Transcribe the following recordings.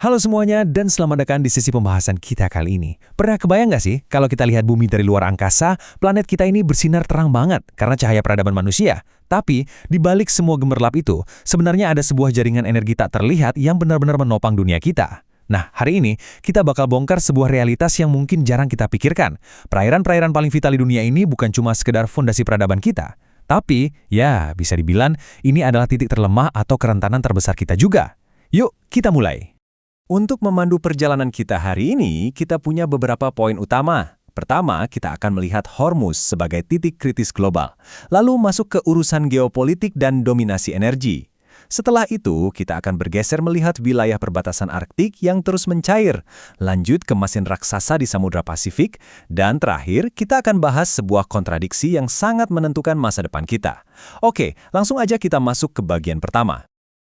Halo semuanya dan selamat datang di sesi pembahasan kita kali ini. Pernah kebayang nggak sih kalau kita lihat bumi dari luar angkasa, planet kita ini bersinar terang banget karena cahaya peradaban manusia. Tapi, di balik semua gemerlap itu, sebenarnya ada sebuah jaringan energi tak terlihat yang benar-benar menopang dunia kita. Nah, hari ini kita bakal bongkar sebuah realitas yang mungkin jarang kita pikirkan. Perairan-perairan paling vital di dunia ini bukan cuma sekedar fondasi peradaban kita. Tapi, ya bisa dibilang ini adalah titik terlemah atau kerentanan terbesar kita juga. Yuk, kita mulai. Untuk memandu perjalanan kita hari ini, kita punya beberapa poin utama. Pertama, kita akan melihat Hormuz sebagai titik kritis global, lalu masuk ke urusan geopolitik dan dominasi energi. Setelah itu, kita akan bergeser melihat wilayah perbatasan Arktik yang terus mencair, lanjut ke mesin raksasa di Samudra Pasifik, dan terakhir, kita akan bahas sebuah kontradiksi yang sangat menentukan masa depan kita. Oke, langsung aja kita masuk ke bagian pertama.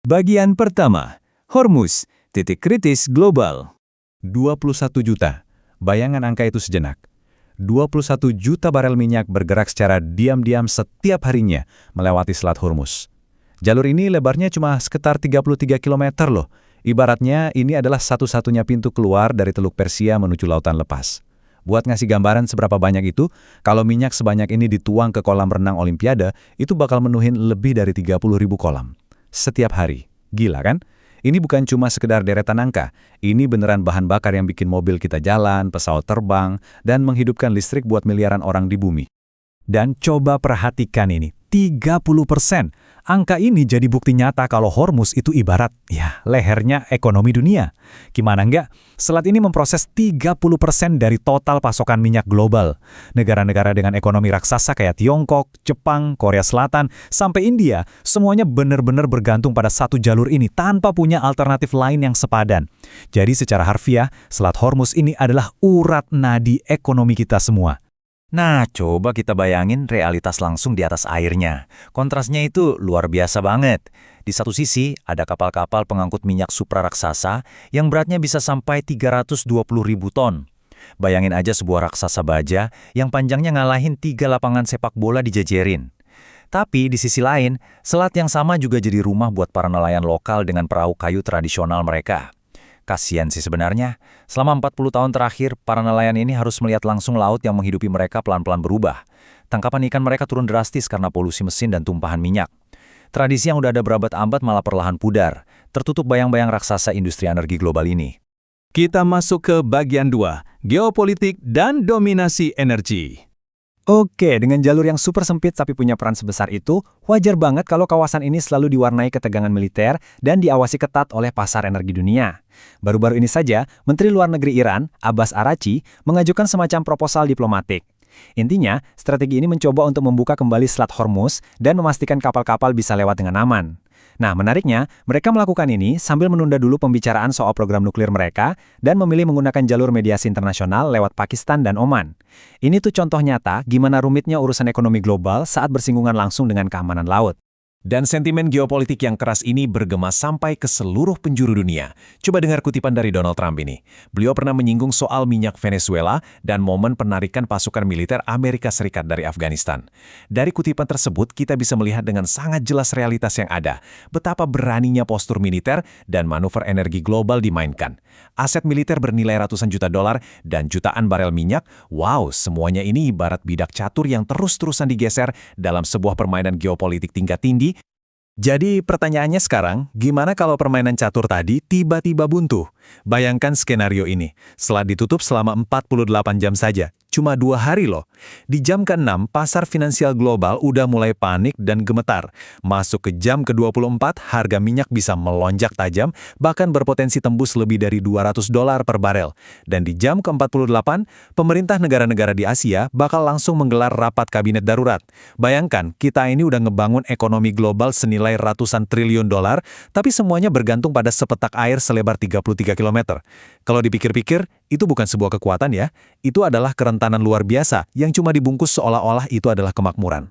Bagian pertama, Hormuz, titik kritis global. 21 juta. Bayangan angka itu sejenak. 21 juta barel minyak bergerak secara diam-diam setiap harinya melewati Selat Hormuz. Jalur ini lebarnya cuma sekitar 33 km loh. Ibaratnya ini adalah satu-satunya pintu keluar dari Teluk Persia menuju Lautan Lepas. Buat ngasih gambaran seberapa banyak itu, kalau minyak sebanyak ini dituang ke kolam renang Olimpiade, itu bakal menuhin lebih dari 30.000 kolam. Setiap hari. Gila kan? Ini bukan cuma sekedar deretan angka, ini beneran bahan bakar yang bikin mobil kita jalan, pesawat terbang, dan menghidupkan listrik buat miliaran orang di bumi. Dan coba perhatikan ini, 30%. Angka ini jadi bukti nyata kalau Hormuz itu ibarat, lehernya ekonomi dunia. Gimana enggak? Selat ini memproses 30% dari total pasokan minyak global. Negara-negara dengan ekonomi raksasa kayak Tiongkok, Jepang, Korea Selatan, sampai India, semuanya benar-benar bergantung pada satu jalur ini tanpa punya alternatif lain yang sepadan. Jadi secara harfiah, Selat Hormuz ini adalah urat nadi ekonomi kita semua. Nah, coba kita bayangin realitas langsung di atas airnya. Kontrasnya itu luar biasa banget. Di satu sisi, ada kapal-kapal pengangkut minyak supraraksasa yang beratnya bisa sampai 320.000 ton. Bayangin aja sebuah raksasa baja yang panjangnya ngalahin 3 lapangan sepak bola dijejerin. Tapi di sisi lain, selat yang sama juga jadi rumah buat para nelayan lokal dengan perahu kayu tradisional mereka. Kasian sih sebenarnya, selama 40 tahun terakhir, para nelayan ini harus melihat langsung laut yang menghidupi mereka pelan-pelan berubah. Tangkapan ikan mereka turun drastis karena polusi mesin dan tumpahan minyak. Tradisi yang udah ada berabad-abad malah perlahan pudar, tertutup bayang-bayang raksasa industri energi global ini. Kita masuk ke bagian 2, geopolitik dan dominasi energi. Oke, dengan jalur yang super sempit tapi punya peran sebesar itu, wajar banget kalau kawasan ini selalu diwarnai ketegangan militer dan diawasi ketat oleh pasar energi dunia. Baru-baru ini saja, Menteri Luar Negeri Iran, Abbas Araghchi, mengajukan semacam proposal diplomatik. Intinya, strategi ini mencoba untuk membuka kembali Selat Hormuz dan memastikan kapal-kapal bisa lewat dengan aman. Nah, menariknya, mereka melakukan ini sambil menunda dulu pembicaraan soal program nuklir mereka dan memilih menggunakan jalur mediasi internasional lewat Pakistan dan Oman. Ini tuh contoh nyata gimana rumitnya urusan ekonomi global saat bersinggungan langsung dengan keamanan laut. Dan sentimen geopolitik yang keras ini bergema sampai ke seluruh penjuru dunia. Coba dengar kutipan dari Donald Trump ini. Beliau pernah menyinggung soal minyak Venezuela dan momen penarikan pasukan militer Amerika Serikat dari Afghanistan. Dari kutipan tersebut, kita bisa melihat dengan sangat jelas realitas yang ada. Betapa beraninya postur militer dan manuver energi global dimainkan. Aset militer bernilai ratusan juta dolar dan jutaan barel minyak. Wow, semuanya ini ibarat bidak catur yang terus-terusan digeser dalam sebuah permainan geopolitik tingkat tinggi. Jadi pertanyaannya sekarang, gimana kalau permainan catur tadi tiba-tiba buntu? Bayangkan skenario ini, selat ditutup selama 48 jam saja, cuma 2 hari loh. Di jam ke-6, pasar finansial global udah mulai panik dan gemetar. Masuk ke jam ke-24, harga minyak bisa melonjak tajam, bahkan berpotensi tembus lebih dari $200 per barel. Dan di jam ke-48, pemerintah negara-negara di Asia bakal langsung menggelar rapat kabinet darurat. Bayangkan, kita ini udah ngebangun ekonomi global senilai ratusan triliun dolar, tapi semuanya bergantung pada sepetak air selebar 33 km. Kalau dipikir-pikir, itu bukan sebuah kekuatan ya, itu adalah kerentanan luar biasa yang cuma dibungkus seolah-olah itu adalah kemakmuran.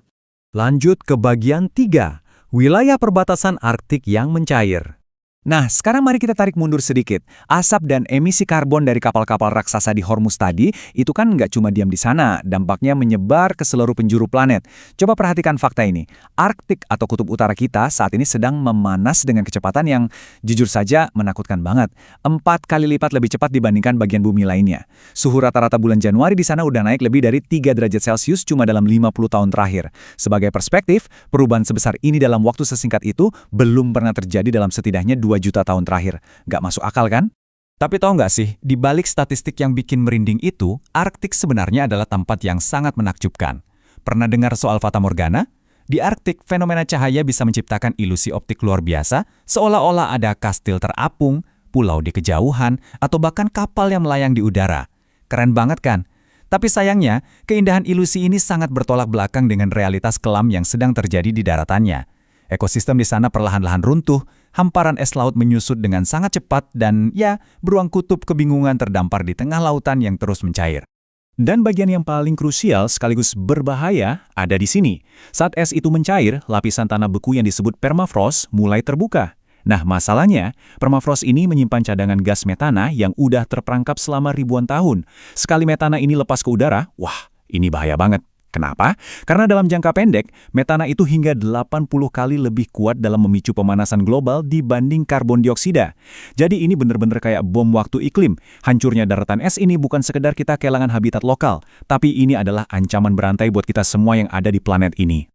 Lanjut ke bagian 3, wilayah perbatasan Arktik yang mencair. Nah, sekarang mari kita tarik mundur sedikit. Asap dan emisi karbon dari kapal-kapal raksasa di Hormuz tadi, itu kan nggak cuma diam di sana, dampaknya menyebar ke seluruh penjuru planet. Coba perhatikan fakta ini. Arktik atau kutub utara kita saat ini sedang memanas dengan kecepatan yang jujur saja menakutkan banget. 4 kali lipat lebih cepat dibandingkan bagian bumi lainnya. Suhu rata-rata bulan Januari di sana udah naik lebih dari 3 derajat Celcius cuma dalam 50 tahun terakhir. Sebagai perspektif, perubahan sebesar ini dalam waktu sesingkat itu belum pernah terjadi dalam setidaknya 2 juta tahun terakhir. Nggak masuk akal kan? Tapi tahu nggak sih, di balik statistik yang bikin merinding itu, Arktik sebenarnya adalah tempat yang sangat menakjubkan. Pernah dengar soal Fata Morgana? Di Arktik, fenomena cahaya bisa menciptakan ilusi optik luar biasa, seolah-olah ada kastil terapung, pulau di kejauhan, atau bahkan kapal yang melayang di udara. Keren banget kan? Tapi sayangnya, keindahan ilusi ini sangat bertolak belakang dengan realitas kelam yang sedang terjadi di daratannya. Ekosistem di sana perlahan-lahan runtuh, hamparan es laut menyusut dengan sangat cepat dan ya, beruang kutub kebingungan terdampar di tengah lautan yang terus mencair. Dan bagian yang paling krusial sekaligus berbahaya ada di sini. Saat es itu mencair, lapisan tanah beku yang disebut permafrost mulai terbuka. Nah, masalahnya, permafrost ini menyimpan cadangan gas metana yang udah terperangkap selama ribuan tahun. Sekali metana ini lepas ke udara, wah, ini bahaya banget. Kenapa? Karena dalam jangka pendek, metana itu hingga 80 kali lebih kuat dalam memicu pemanasan global dibanding karbon dioksida. Jadi ini benar-benar kayak bom waktu iklim. Hancurnya daratan es ini bukan sekedar kita kehilangan habitat lokal, tapi ini adalah ancaman berantai buat kita semua yang ada di planet ini.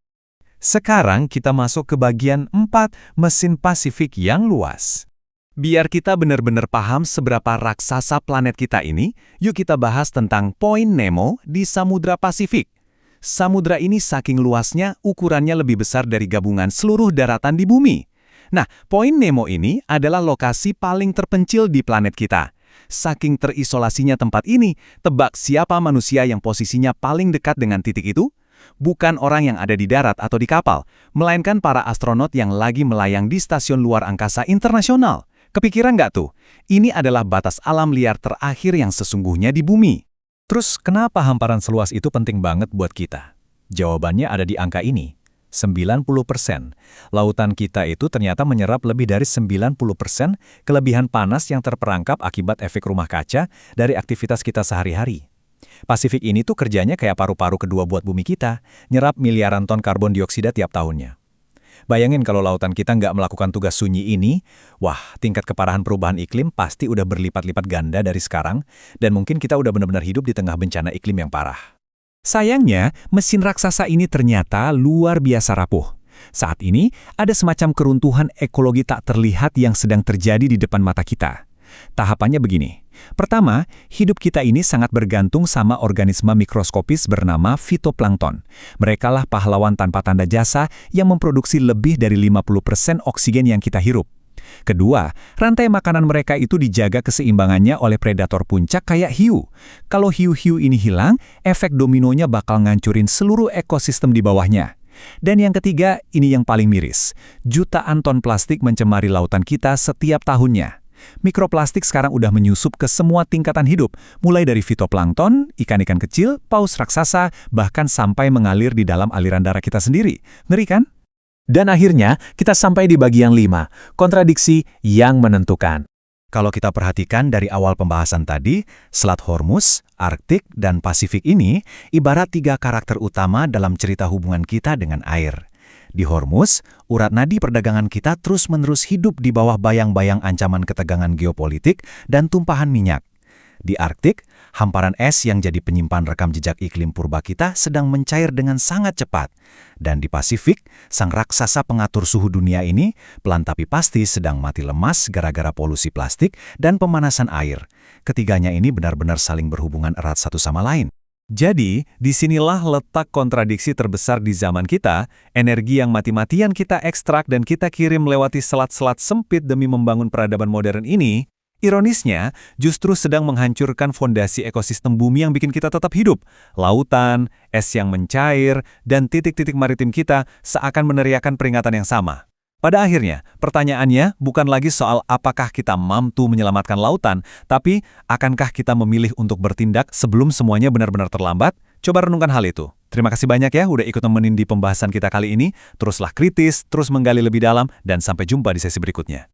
Sekarang kita masuk ke bagian 4, mesin Pasifik yang luas. Biar kita benar-benar paham seberapa raksasa planet kita ini, yuk kita bahas tentang Point Nemo di Samudra Pasifik. Samudra ini saking luasnya, ukurannya lebih besar dari gabungan seluruh daratan di bumi. Nah, Point Nemo ini adalah lokasi paling terpencil di planet kita. Saking terisolasinya tempat ini, tebak siapa manusia yang posisinya paling dekat dengan titik itu? Bukan orang yang ada di darat atau di kapal, melainkan para astronot yang lagi melayang di Stasiun Luar Angkasa Internasional. Kepikiran nggak tuh? Ini adalah batas alam liar terakhir yang sesungguhnya di bumi. Terus kenapa hamparan seluas itu penting banget buat kita? Jawabannya ada di angka ini, 90%. Lautan kita itu ternyata menyerap lebih dari 90% kelebihan panas yang terperangkap akibat efek rumah kaca dari aktivitas kita sehari-hari. Pasifik ini tuh kerjanya kayak paru-paru kedua buat bumi kita, nyerap miliaran ton karbon dioksida tiap tahunnya. Bayangin kalau lautan kita nggak melakukan tugas sunyi ini, wah, tingkat keparahan perubahan iklim pasti udah berlipat-lipat ganda dari sekarang, dan mungkin kita udah benar-benar hidup di tengah bencana iklim yang parah. Sayangnya, mesin raksasa ini ternyata luar biasa rapuh. Saat ini, ada semacam keruntuhan ekologi tak terlihat yang sedang terjadi di depan mata kita. Tahapannya begini. Pertama, hidup kita ini sangat bergantung sama organisme mikroskopis bernama fitoplankton. Merekalah pahlawan tanpa tanda jasa yang memproduksi lebih dari 50% oksigen yang kita hirup. Kedua, rantai makanan mereka itu dijaga keseimbangannya oleh predator puncak kayak hiu. Kalau hiu-hiu ini hilang, efek dominonya bakal ngancurin seluruh ekosistem di bawahnya. Dan yang ketiga, ini yang paling miris. Jutaan ton plastik mencemari lautan kita setiap tahunnya. Mikroplastik sekarang udah menyusup ke semua tingkatan hidup, mulai dari fitoplankton, ikan-ikan kecil, paus raksasa, bahkan sampai mengalir di dalam aliran darah kita sendiri. Ngeri kan? Dan akhirnya, kita sampai di bagian 5, kontradiksi yang menentukan. Kalau kita perhatikan dari awal pembahasan tadi, Selat Hormuz, Arktik, dan Pasifik ini ibarat 3 karakter utama dalam cerita hubungan kita dengan air. Di Hormuz, urat nadi perdagangan kita terus-menerus hidup di bawah bayang-bayang ancaman ketegangan geopolitik dan tumpahan minyak. Di Arktik, hamparan es yang jadi penyimpan rekam jejak iklim purba kita sedang mencair dengan sangat cepat. Dan di Pasifik, sang raksasa pengatur suhu dunia ini pelan tapi pasti sedang mati lemas gara-gara polusi plastik dan pemanasan air. Ketiganya ini benar-benar saling berhubungan erat satu sama lain. Jadi, disinilah letak kontradiksi terbesar di zaman kita, energi yang mati-matian kita ekstrak dan kita kirim melewati selat-selat sempit demi membangun peradaban modern ini, ironisnya justru sedang menghancurkan fondasi ekosistem bumi yang bikin kita tetap hidup. Lautan, es yang mencair, dan titik-titik maritim kita seakan meneriakan peringatan yang sama. Pada akhirnya, pertanyaannya bukan lagi soal apakah kita mampu menyelamatkan lautan, tapi akankah kita memilih untuk bertindak sebelum semuanya benar-benar terlambat? Coba renungkan hal itu. Terima kasih banyak ya udah ikut nemenin di pembahasan kita kali ini. Teruslah kritis, terus menggali lebih dalam, dan sampai jumpa di sesi berikutnya.